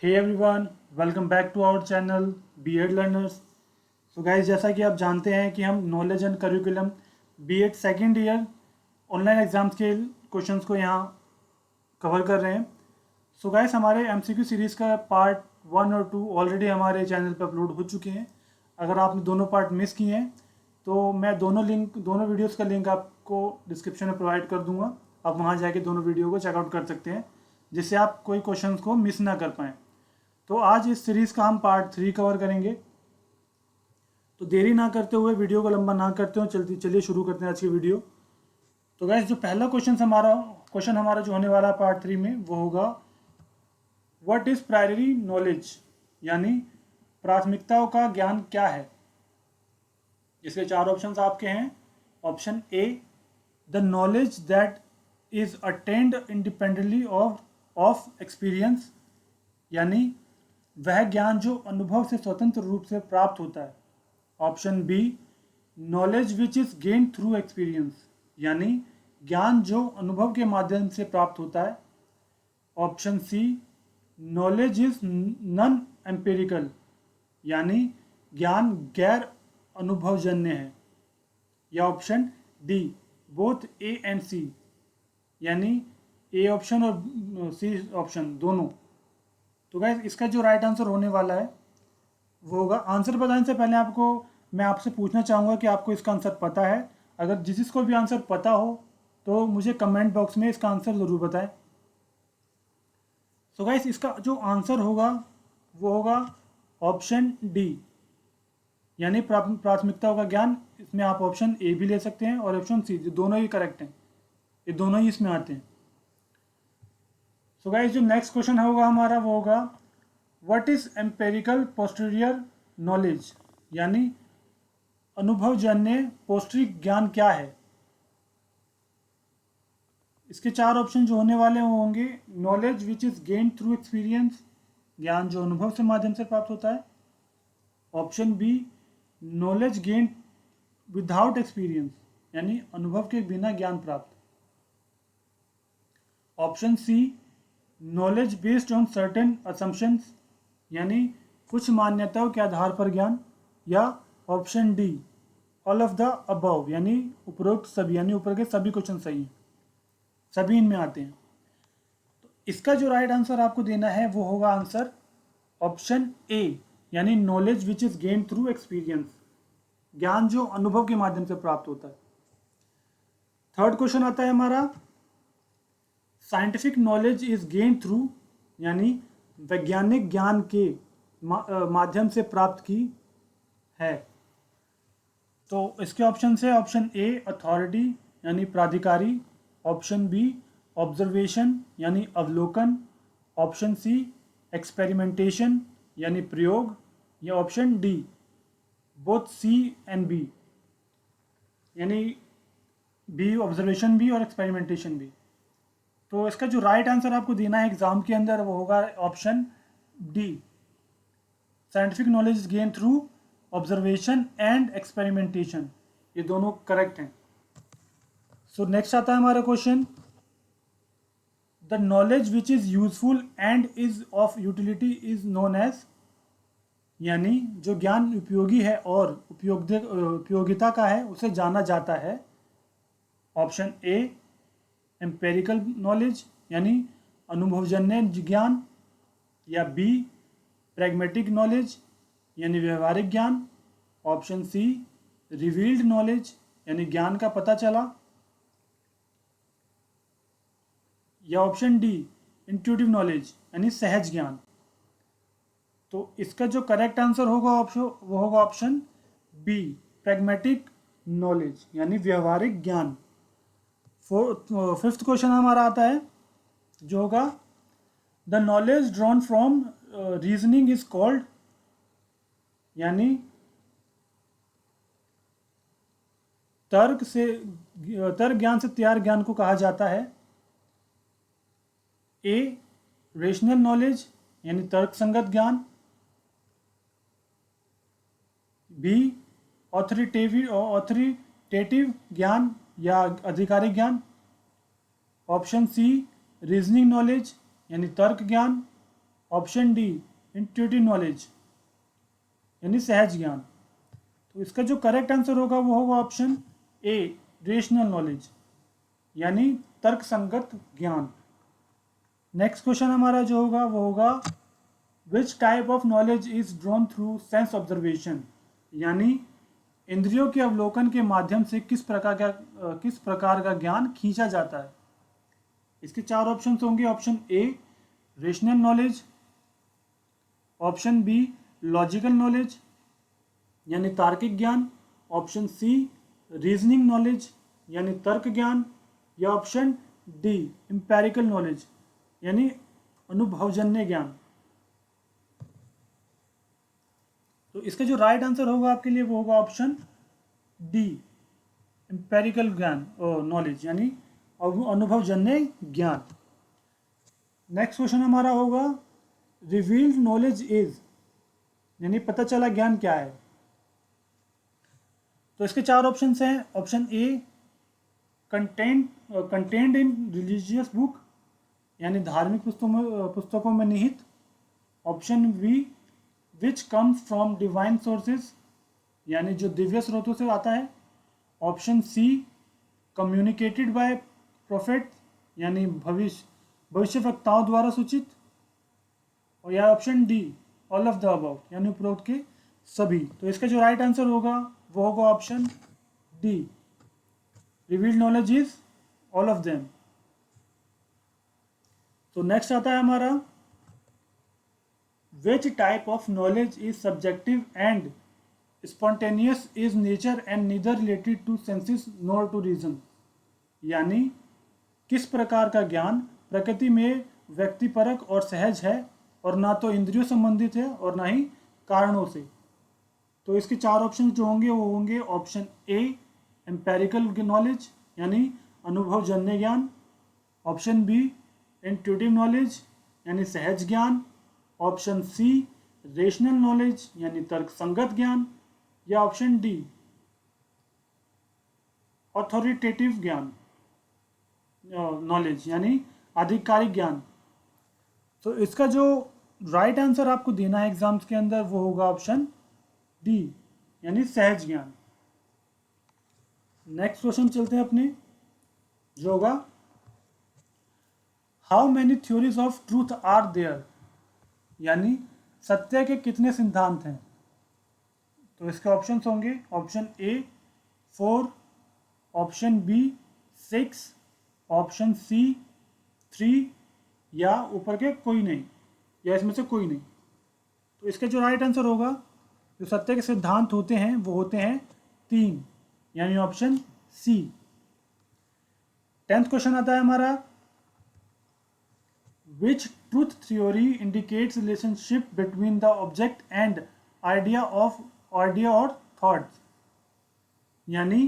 Hey everyone, welcome back to our channel B Ed learners. So guys, जैसा कि आप जानते हैं कि हम knowledge and curriculum B Ed second year online exams के क्वेश्चंस को यहाँ कवर कर रहे हैं। सो गाइस, हमारे एमसीक्यू सीरीज़ का पार्ट 1 और 2 ऑलरेडी हमारे चैनल पर अपलोड हो चुके हैं। अगर आपने दोनों पार्ट मिस किए हैं तो मैं दोनों वीडियोज़ का लिंक आपको डिस्क्रिप्शन में प्रोवाइड कर दूंगा। आप वहाँ जाके दोनों वीडियो को चेकआउट कर सकते हैं, जिससे आप कोई क्वेश्चंस को मिस ना कर पाएँ। तो आज इस सीरीज़ का हम पार्ट 3 कवर करेंगे। तो देरी ना करते हुए, वीडियो को लंबा ना करते हुए चलिए शुरू करते हैं आज की वीडियो। तो गैस, जो पहला क्वेश्चन हमारा जो होने वाला है पार्ट 3 में, वो होगा व्हाट इज़ प्रायमरी नॉलेज, यानी प्राथमिकताओं का ज्ञान क्या है। इसके 4 ऑप्शंस आपके हैं। Option A, the knowledge that is attend independently of experience, यानी वह ज्ञान जो अनुभव से स्वतंत्र रूप से प्राप्त होता है। Option B, knowledge which is gain through experience, यानी ज्ञान जो अनुभव के माध्यम से प्राप्त होता है। Option C, knowledge is non empirical, यानी ज्ञान गैर अनुभवजन्य है। या option D, both A and C, यानी ए ऑप्शन और सी ऑप्शन दोनों। तो गाइस, इसका जो राइट आंसर होने वाला है वो होगा, आंसर बताने से पहले मैं आपसे पूछना चाहूँगा कि आपको इसका आंसर पता है। अगर जिसको भी आंसर पता हो तो मुझे कमेंट बॉक्स में इसका आंसर ज़रूर बताएं। सो गाइस, इसका जो आंसर होगा वो होगा ऑप्शन डी, यानी प्राथमिकताओं का ज्ञान। इसमें आप ऑप्शन ए भी ले सकते हैं और ऑप्शन सी, दोनों ही करेक्ट हैं, ये दोनों ही इसमें आते हैं। सो गाइस, जो नेक्स्ट क्वेश्चन होगा हमारा वो होगा what is empirical posterior knowledge, यानी अनुभवजन्य पौष्टिक ज्ञान क्या है। इसके 4 ऑप्शन जो होने वाले वो होंगे, knowledge which is gain through experience, ज्ञान जो अनुभव से माध्यम से प्राप्त होता है। Option B, knowledge gain without experience, यानी अनुभव के बिना ज्ञान प्राप्त। Option C, knowledge based on certain assumptions, यानी कुछ मान्यताओं के आधार पर ज्ञान। या option D, all of the above, यानी उपरोक्त सभी, यानी ऊपर के सभी क्वेश्चन सही हैं, सभी इनमें आते हैं। तो इसका जो राइट आंसर आपको देना है वो होगा आंसर ऑप्शन ए, यानी knowledge which is gain through experience, ज्ञान जो अनुभव के माध्यम से प्राप्त होता है। थर्ड क्वेश्चन आता है हमारा, scientific knowledge is gain through, यानी वैज्ञानिक ज्ञान के माध्यम से प्राप्त की है। तो इसके ऑप्शन है, ऑप्शन ए अथॉरिटी, यानी प्राधिकारी। ऑप्शन बी ऑब्जर्वेशन, यानी अवलोकन। ऑप्शन सी एक्सपेरिमेंटेशन, यानी प्रयोग। या option D both C and B, यानी बी ऑब्जर्वेशन भी और एक्सपेरिमेंटेशन भी। तो इसका जो राइट आंसर आपको देना है एग्जाम के अंदर वो होगा option D, scientific knowledge is gain through observation and experimentation, ये दोनों करेक्ट हैं। सो नेक्स्ट आता है हमारा question, the knowledge which is useful and is of utility is known as, यानी जो ज्ञान उपयोगी है और उपयोगिता का है उसे जाना जाता है। ऑप्शन ए एम्पेरिकल नॉलेज, यानी अनुभवजन्य ज्ञान। या बी प्रैग्मेटिक नॉलेज, यानी व्यवहारिक ज्ञान। ऑप्शन सी रिवील्ड नॉलेज, यानी ज्ञान का पता चला। या ऑप्शन डी इंट्यूटिव नॉलेज, यानी सहज ज्ञान। तो इसका जो करेक्ट आंसर होगा वो होगा ऑप्शन बी प्रैग्मेटिक नॉलेज, यानी व्यवहारिक ज्ञान। फिफ्थ क्वेश्चन हमारा आता है जो होगा the knowledge drawn from reasoning is called, यानी तर्क ज्ञान से तैयार ज्ञान को कहा जाता है। ए रेशनल नॉलेज, यानी तर्क संगत ज्ञान। बी ऑथोरिटेटिव ज्ञान या आधिकारिक ज्ञान। ऑप्शन सी रीजनिंग नॉलेज, यानी तर्क ज्ञान। ऑप्शन डी इंट्यूटिव नॉलेज यानी सहज ज्ञान। तो इसका जो करेक्ट आंसर होगा वो होगा ऑप्शन ए रेशनल नॉलेज यानी तर्क संगत ज्ञान। नेक्स्ट क्वेश्चन हमारा जो होगा वो होगा विच type of knowledge is drawn through sense observation यानी इंद्रियों के अवलोकन के माध्यम से किस प्रकार का ज्ञान खींचा जाता है। इसके चार ऑप्शन होंगे। Option a rational knowledge, option be logical knowledge यानी तार्किक ज्ञान, ऑप्शन सी रीजनिंग नॉलेज यानी तर्क ज्ञान, या ऑप्शन डी एम्पेरिकल नॉलेज यानी अनुभवजन्य ज्ञान। तो इसका जो राइट आंसर होगा आपके लिए वो होगा ऑप्शन डी एम्पेरिकल ज्ञान नॉलेज यानी अनुभवजन्य ज्ञान। नेक्स्ट क्वेश्चन हमारा होगा रिवील्ड नॉलेज इज यानी पता चला ज्ञान क्या है। तो इसके चार ऑप्शंस हैं। Option A content in religious book यानी धार्मिक पुस्तकों में निहित, option B which comes from divine sources यानी जो दिव्य स्रोतों से आता है, option C communicated by prophet यानी भविष्यवक्ताओं द्वारा सूचित, और या option D all of the above यानी उपरोक्त के सभी। तो इसका जो राइट आंसर होगा वो होगा option D revealed knowledge is all of them. तो नेक्स्ट आता है हमारा which type of knowledge is subjective and spontaneous is nature and neither related to senses nor to reason यानी किस प्रकार का ज्ञान प्रकृति में व्यक्तिपरक और सहज है और ना तो इंद्रियों संबंधित है और ना ही कारणों से। तो इसके चार ऑप्शन जो होंगे वो होंगे ऑप्शन ए एम्पेरिकल नॉलेज यानी अनुभवजन्य ज्ञान, ऑप्शन बी इंट्यूटिव नॉलेज यानी सहज ज्ञान, ऑप्शन सी रेशनल नॉलेज यानी तर्क संगत ज्ञान, या ऑप्शन डी ऑथोरिटेटिव ज्ञान नॉलेज यानी आधिकारिक ज्ञान। तो इसका जो राइट आंसर आपको देना है एग्जाम्स के अंदर वो होगा ऑप्शन डी यानी सहज ज्ञान। नेक्स्ट क्वेश्चन चलते हैं अपने जो होगा how many theories of truth are there यानी सत्य के कितने सिद्धांत हैं। तो इसके ऑप्शंस होंगे option A 4, option B 6, option C 3 या ऊपर के कोई नहीं या इसमें से कोई नहीं। तो इसका जो राइट आंसर होगा जो सत्य के सिद्धांत होते हैं वो होते हैं 3 यानी ऑप्शन सी। 10th क्वेश्चन आता है हमारा which truth theory indicates relationship between the object and idea और थॉट्स यानी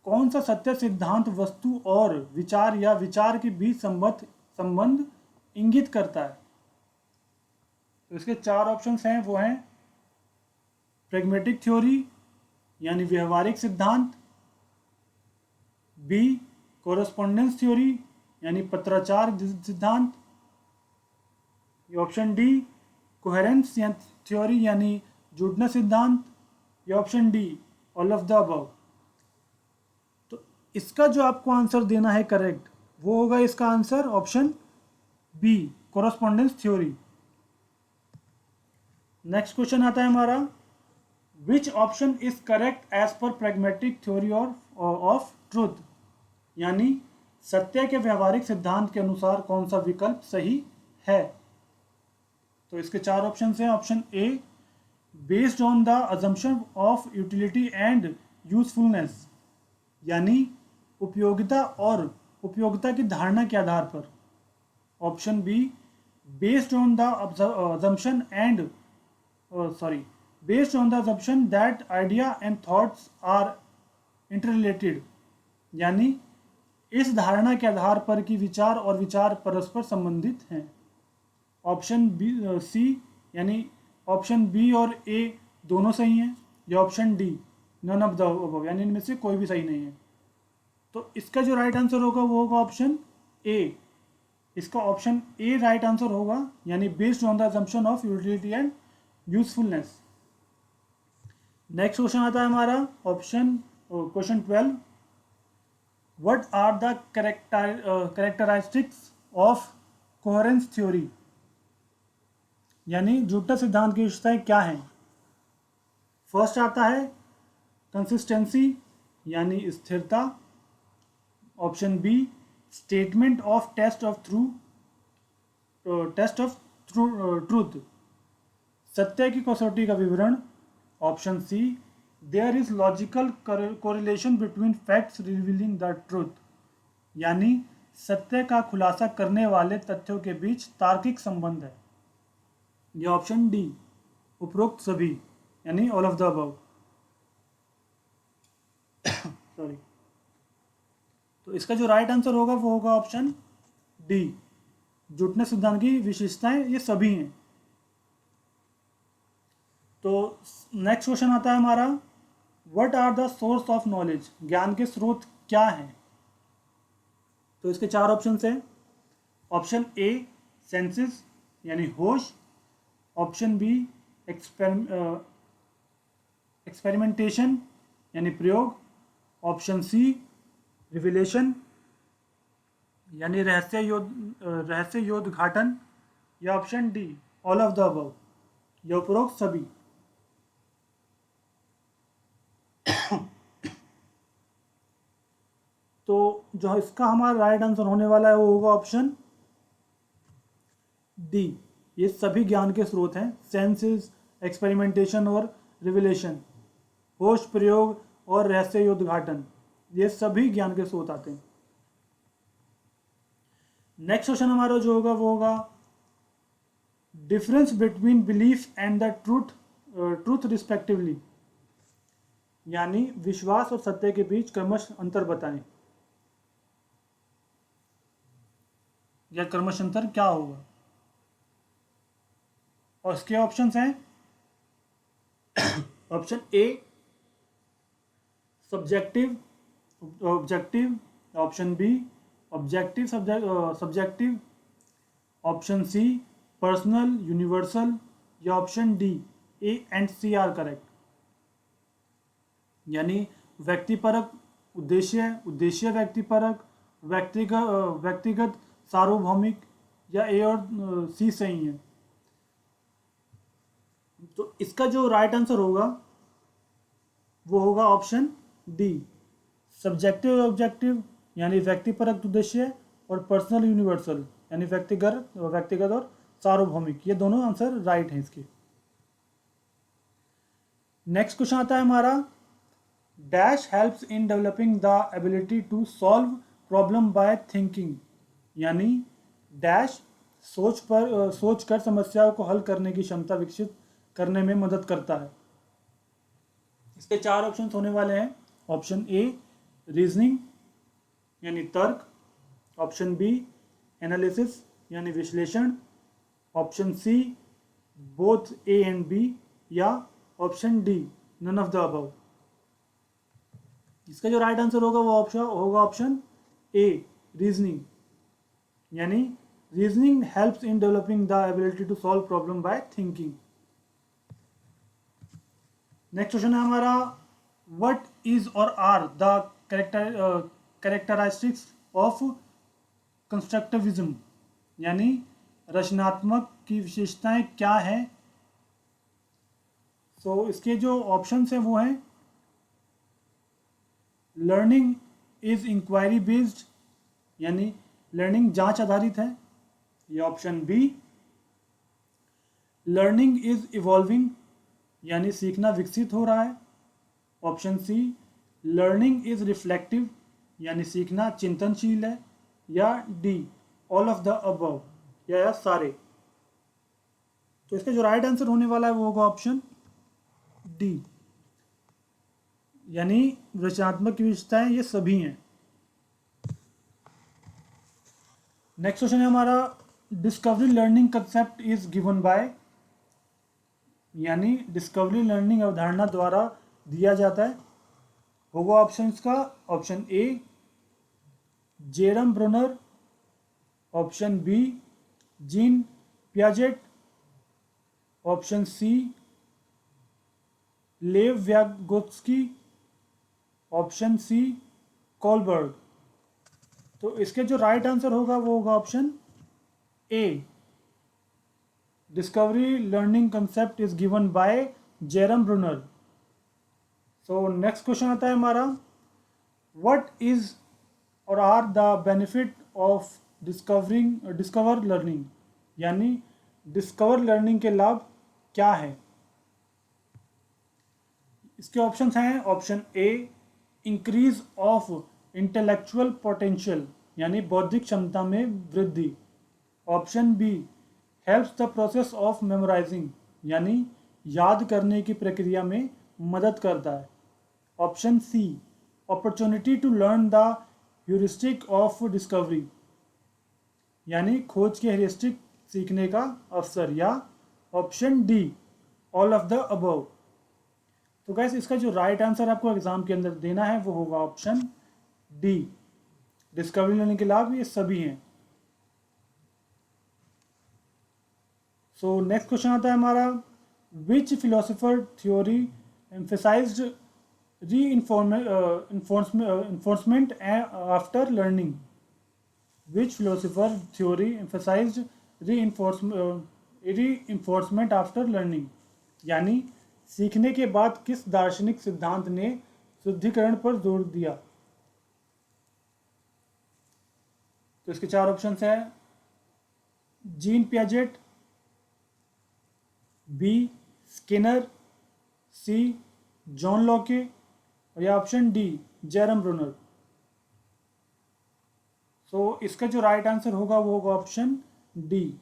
कौन सा सत्य सिद्धांत वस्तु और विचार या विचार के बीच संबंध इंगित करता है। तो इसके चार ऑप्शंस हैं वो हैं प्रैग्मेटिक थ्योरी यानी व्यवहारिक सिद्धांत, बी कोरस्पोंडेंस थ्योरी यानी पत्राचार सिद्धांत, ऑप्शन डी कोहेरेंस थ्योरी यानी जुड़ना सिद्धांत, या option D all of the above. तो इसका जो आपको आंसर देना है करेक्ट वो होगा इसका answer option B correspondence theory. Next question आता है हमारा which option is correct as per pragmatic theory of truth यानी सत्य के व्यवहारिक सिद्धांत के अनुसार कौन सा विकल्प सही है। तो इसके चार ऑप्शन हैं। Option A based on the assumption of utility and usefulness यानी उपयोगिता की धारणा के आधार पर, option be based on the assumption that idea and thoughts are interrelated यानी इस धारणा के आधार पर कि विचार और विचार परस्पर संबंधित हैं। ऑप्शन बी सी यानी ऑप्शन बी और ए दोनों सही हैं, या option D none of the above यानी इनमें से कोई भी सही नहीं है। तो इसका जो राइट आंसर होगा वो होगा ऑप्शन ए इसका ऑप्शन ए राइट आंसर होगा, यानी based on the assumption of utility and usefulness. Next question आता है हमारा option question 12। What are the characteristics of coherence theory, यानी जुटता सिद्धांत की विशेषताएं क्या हैं। फर्स्ट आता है कंसिस्टेंसी यानी स्थिरता। Option B statement of test of truth, सत्य की कसौटी का विवरण। Option C there is logical correlation between facts revealing the truth, यानी सत्य का खुलासा करने वाले तथ्यों के बीच तार्किक संबंध है। या ऑप्शन डी उपरोक्त सभी, यानी all of the above. Sorry, तो इसका जो राइट आंसर होगा वो होगा ऑप्शन डी, जुटने सिद्धांत की विशेषताएं ये सभी हैं। तो नेक्स्ट क्वेश्चन आता है हमारा what are the source of knowledge, ज्ञान के स्रोत क्या हैं। तो इसके चार ऑप्शन हैं। ऑप्शन ए सेंसेस यानी होश। ऑप्शन बी एक्सपेरिमेंटेशन यानी प्रयोग। ऑप्शन सी रिविलेशन यानी रहस्य योद्घाटन। या option D all of the above, या उपरोक्त सभी। तो जो इसका हमारा राइट आंसर होने वाला है वो होगा ऑप्शन डी, ये सभी ज्ञान के स्रोत हैं। सेंसेस, एक्सपेरिमेंटेशन और रिविलेशन, होश, प्रयोग और रहस्य योद्घाटन, ये सभी ज्ञान के स्रोत आते हैं। नेक्स्ट क्वेश्चन हमारा जो होगा वो होगा difference between belief and the truth respectively, यानी विश्वास और सत्य के बीच क्रमश अंतर बताएं, या क्रमश अंतर क्या होगा। और इसके ऑप्शंस हैं option A subjective objective. Option B objective subjective. Option C personal universal. या option D A and C are correct, यानी व्यक्तिपरक उद्देश्य व्यक्तिपरक, व्यक्तिगत सार्वभौमिक, या ए और सी सही है। तो इसका जो राइट आंसर होगा वो होगा ऑप्शन डी सब्जेक्टिव ऑब्जेक्टिव, यानी व्यक्तिपरक उद्देश्य, और पर्सनल यूनिवर्सल यानी व्यक्तिगत और सार्वभौमिक, ये दोनों आंसर राइट हैं इसके। नेक्स्ट क्वेश्चन आता है हमारा dash helps in developing the ability to solve problem by thinking, यानी डैश सोच कर समस्याओं को हल करने की क्षमता विकसित करने में मदद करता है। इसके चार ऑप्शन होने वाले हैं। ऑप्शन ए रीजनिंग यानी तर्क। ऑप्शन बी एनालिसिस यानी विश्लेषण। Option C both A and B. या option D none of the above. इसका जो राइट आंसर होगा वो ऑप्शन ए रीजनिंग, यानी reasoning helps in developing the ability to solve problem by thinking. Next question है हमारा what is or are the characteristics of constructivism, यानी रचनात्मक की विशेषताएं क्या है। सो इसके जो ऑप्शंस हैं वो हैं लर्निंग इज इंक्वायरी बेस्ड, यानी लर्निंग जांच आधारित है। या option B learning is evolving, यानी सीखना विकसित हो रहा है। Option C learning is reflective, यानी सीखना चिंतनशील है। या D all of the above, या सारे। तो इसका जो राइट आंसर होने वाला है वो होगा ऑप्शन डी, यानी रचनात्मक विशेषताएं ये सभी हैं। नेक्स्ट क्वेश्चन है हमारा discovery learning concept is given by, यानी डिस्कवरी लर्निंग अवधारणा द्वारा दिया जाता है। होगा ऑप्शंस का option A Jerome Bruner. Option B Jean Piaget, option C Lev Vygotsky, option C Kohlberg. तो इसके जो राइट आंसर होगा वो होगा option A, discovery learning concept is given by Jerome Bruner. So next question आता है हमारा, what is or are the benefit of discover learning, यानी डिस्कवर लर्निंग के लाभ क्या है। इसके ऑप्शंस हैं, option A increase of intellectual potential, यानी बौद्धिक क्षमता में वृद्धि, option B helps the process of memorising, यानी याद करने की प्रक्रिया में मदद करता है, option C opportunity to learn the heuristic of discovery, यानी खोज के ह्यूरिस्टिक सीखने का अवसर, या option D all of the above. तो गैस इसका जो राइट आंसर आपको एग्जाम के अंदर देना है वो होगा ऑप्शन डी, डिस्कवरी लर्निंग के लाभ ये सभी हैं। सो नेक्स्ट क्वेश्चन आता है हमारा, which philosopher theory emphasised reinforcement after learning, which philosopher theory emphasized reinforcement after learning, यानी सीखने के बाद किस दार्शनिक सिद्धांत ने शुद्धिकरण पर जोर दिया। तो इसके चार ऑप्शंस हैं, Jean Piaget, B Skinner, C John Locke, और या option D Jerome Bruner. So इसका जो राइट आंसर होगा वो होगा option D.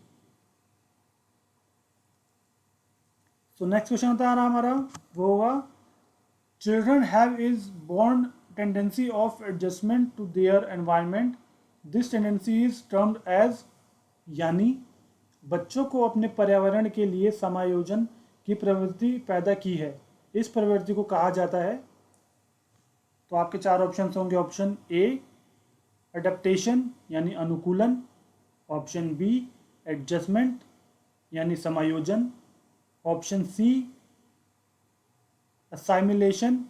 So next question आता है हमारा, वो होगा, children have is born tendency of adjustment to their environment, this tendency is termed as, यानी बच्चों को अपने पर्यावरण के लिए समायोजन की प्रवृत्ति पैदा की है, इस प्रवृत्ति को कहा जाता है। तो आपके चार ऑप्शन होंगे, ऑप्शन ए एडेप्टेशन यानी अनुकूलन, ऑप्शन बी एडजस्टमेंट यानी समायोजन, ऑप्शन सी असाइमिलेशन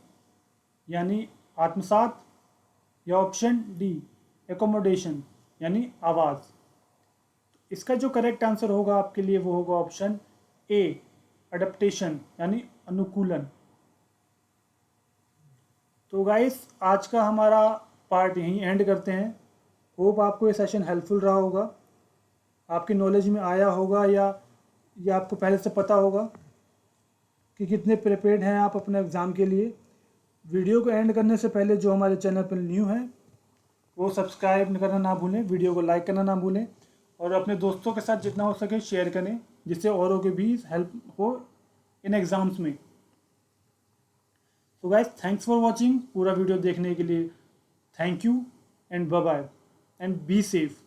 यानी आत्मसात, या ऑप्शन डी एकोमोडेशन यानी आवाज़। इसका जो करेक्ट आंसर होगा आपके लिए वो होगा ऑप्शन ए एडेप्टेशन यानी अनुकूलन। तो गाइस आज का हमारा पार्ट यहीं एंड करते हैं। होप आपको ये सेशन हेल्पफुल रहा होगा, आपकी नॉलेज में आया होगा, या आपको पहले से पता होगा कि कितने प्रिपेयर्ड हैं आप अपने एग्ज़ाम के लिए। वीडियो को एंड करने से पहले जो हमारे चैनल पर न्यू है वो सब्सक्राइब करना ना भूलें, वीडियो को लाइक करना ना भूलें, और अपने दोस्तों के साथ जितना हो सके शेयर करें, जिससे औरों के भी हेल्प हो इन एग्ज़ाम्स में। तो गाइस थैंक्स फॉर वॉचिंग, पूरा वीडियो देखने के लिए thank you and bye bye and be safe.